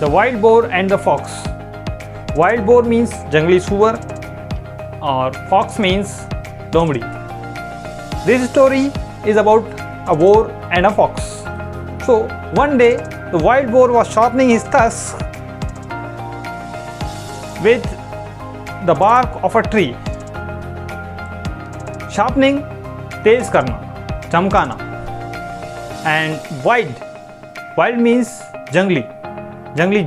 The wild boar and the fox. Wild boar means जंगली सुअर और fox means लोमड़ी. This story is about a boar and a fox. So one day the wild boar was sharpening his tusk with the bark of a tree. Sharpening, तेज करना, चमकाना. And wild means जंगली,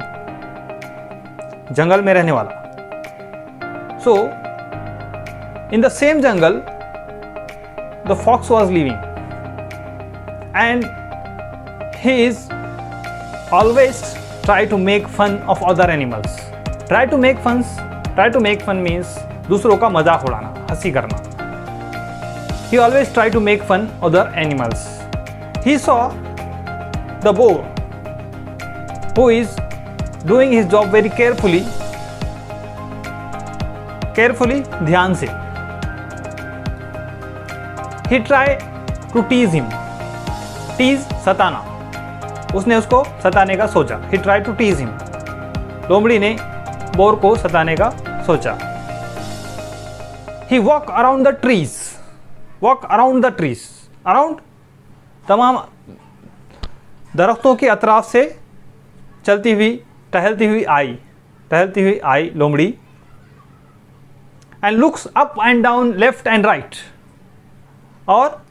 जंगल में रहने वाला. So in the same jungle the fox was living, and he is always try to make fun of other animals. Try to make fun means दूसरों का मजाक उड़ाना, हंसी करना. He always try to make fun other animals. He saw the boar who is doing his job very carefully, ध्यान से. He tried to tease him. Tease, सताना. उसने उसको सताने का सोचा. He tried to tease him. लोमड़ी ने बोर को सताने का सोचा. He walked around the trees. Around तमाम दरख्तों के अतराफ से टहलती हुई आई लोमड़ी. And looks up and down, left and right. और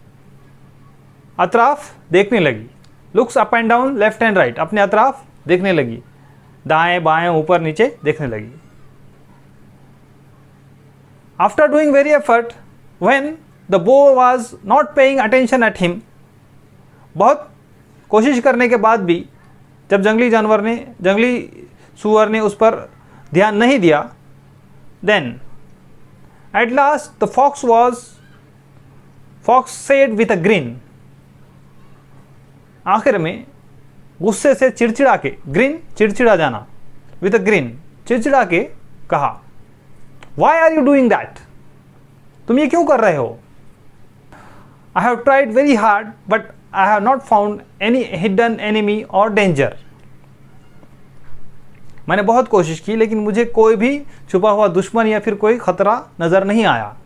अतराफ देखने लगी. Looks up and down, left and right. अपने अतराफ देखने लगी. दाएं बाएं ऊपर नीचे देखने लगी. After doing very effort, when the boar was not paying attention at him, बहुत कोशिश करने के बाद भी जब जंगली सुअर ने उस पर ध्यान नहीं दिया, then at last the fox said with a grin. आखिर में गुस्से से चिड़चिड़ा के, ग्रिन चिड़चिड़ा जाना, with a grin चिड़चिड़ा के कहा, why are you doing that? तुम ये क्यों कर रहे हो? I have tried very hard but I have not found any hidden enemy or danger. मैंने बहुत कोशिश की लेकिन मुझे कोई भी छुपा हुआ दुश्मन या फिर कोई खतरा नजर नहीं आया.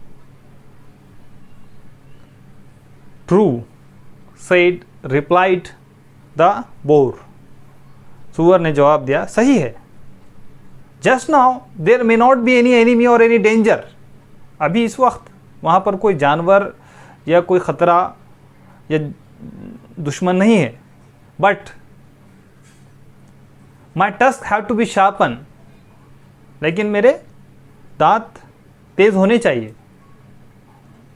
True, replied the boar. सुअर ने जवाब दिया, सही है. Just now there may not be any enemy or any danger. अभी इस वक्त वहाँ पर कोई जानवर या कोई खतरा या दुश्मन नहीं है. But my tusks have to be sharpened. लेकिन मेरे दांत तेज होने चाहिए.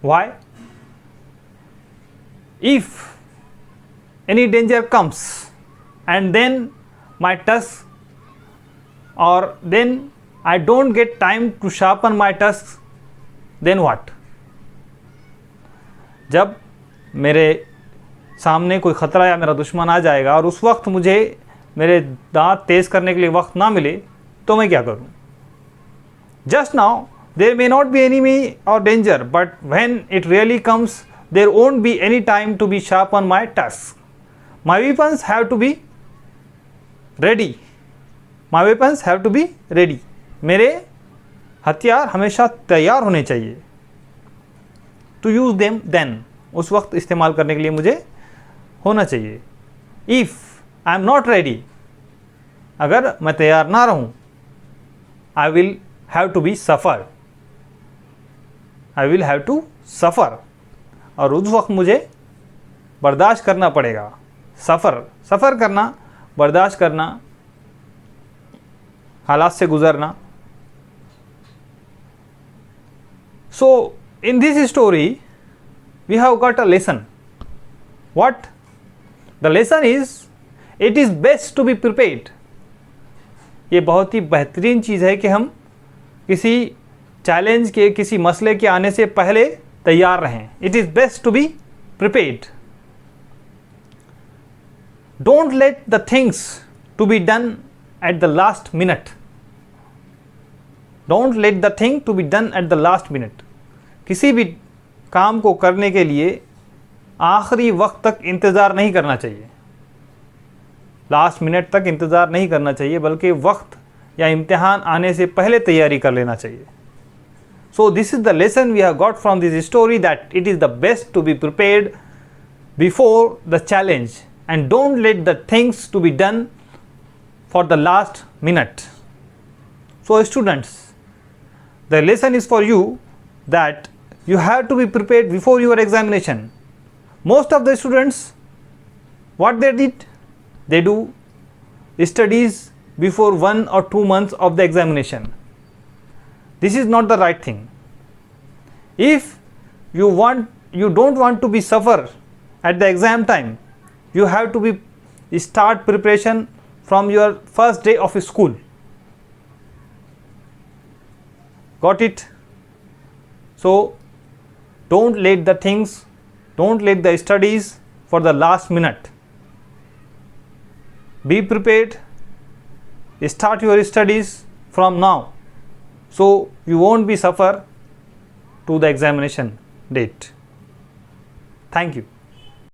Why? If any danger comes and then my tusks, or then I don't get time to sharpen my tusks, then what? जब मेरे सामने कोई ख़तरा या मेरा दुश्मन आ जाएगा और उस वक्त मुझे मेरे दांत तेज़ करने के लिए वक्त ना मिले तो मैं क्या करूं? Just now there may not be enemy or danger, but when it really comes there won't be any time to be sharpen my tusks. My weapons have to be ready. मेरे हथियार हमेशा तैयार होने चाहिए. To use them then, उस वक्त इस्तेमाल करने के लिए मुझे होना चाहिए. If I am not ready, अगर मैं तैयार ना रहूं, I will have to suffer. और उस वक्त मुझे बर्दाश्त करना पड़ेगा. सफ़र करना, बर्दाश्त करना, हालात से गुजरना. So in this story we have got a lesson. What? The lesson is it is best to be prepared. ये बहुत ही बेहतरीन चीज़ है कि हम किसी चैलेंज के, किसी मसले के आने से पहले तैयार रहें. It is best to be prepared. Don't let the things to be done at the last minute. Don't let the thing to be done at the last minute. किसी भी काम को करने के लिए आखिरी वक्त तक इंतज़ार नहीं करना चाहिए. लास्ट मिनट तक इंतज़ार नहीं करना चाहिए, बल्कि वक्त या इम्तिहान आने से पहले तैयारी कर लेना चाहिए. So this is the lesson we have got from this story, that it is the best to be prepared before the challenge and don't let the things to be done for the last minute. So students, the lesson is for you that you have to be prepared before your examination. Most of the students, what they did, they do studies before 1 or 2 months of the examination. This is not the right thing. If you don't want to be suffer at the exam time, you have to be start preparation from your first day of school. Got it? So don't let the things, don't let the studies for the last minute. Be prepared, start your studies from now, so you won't be suffer to the examination date. Thank you.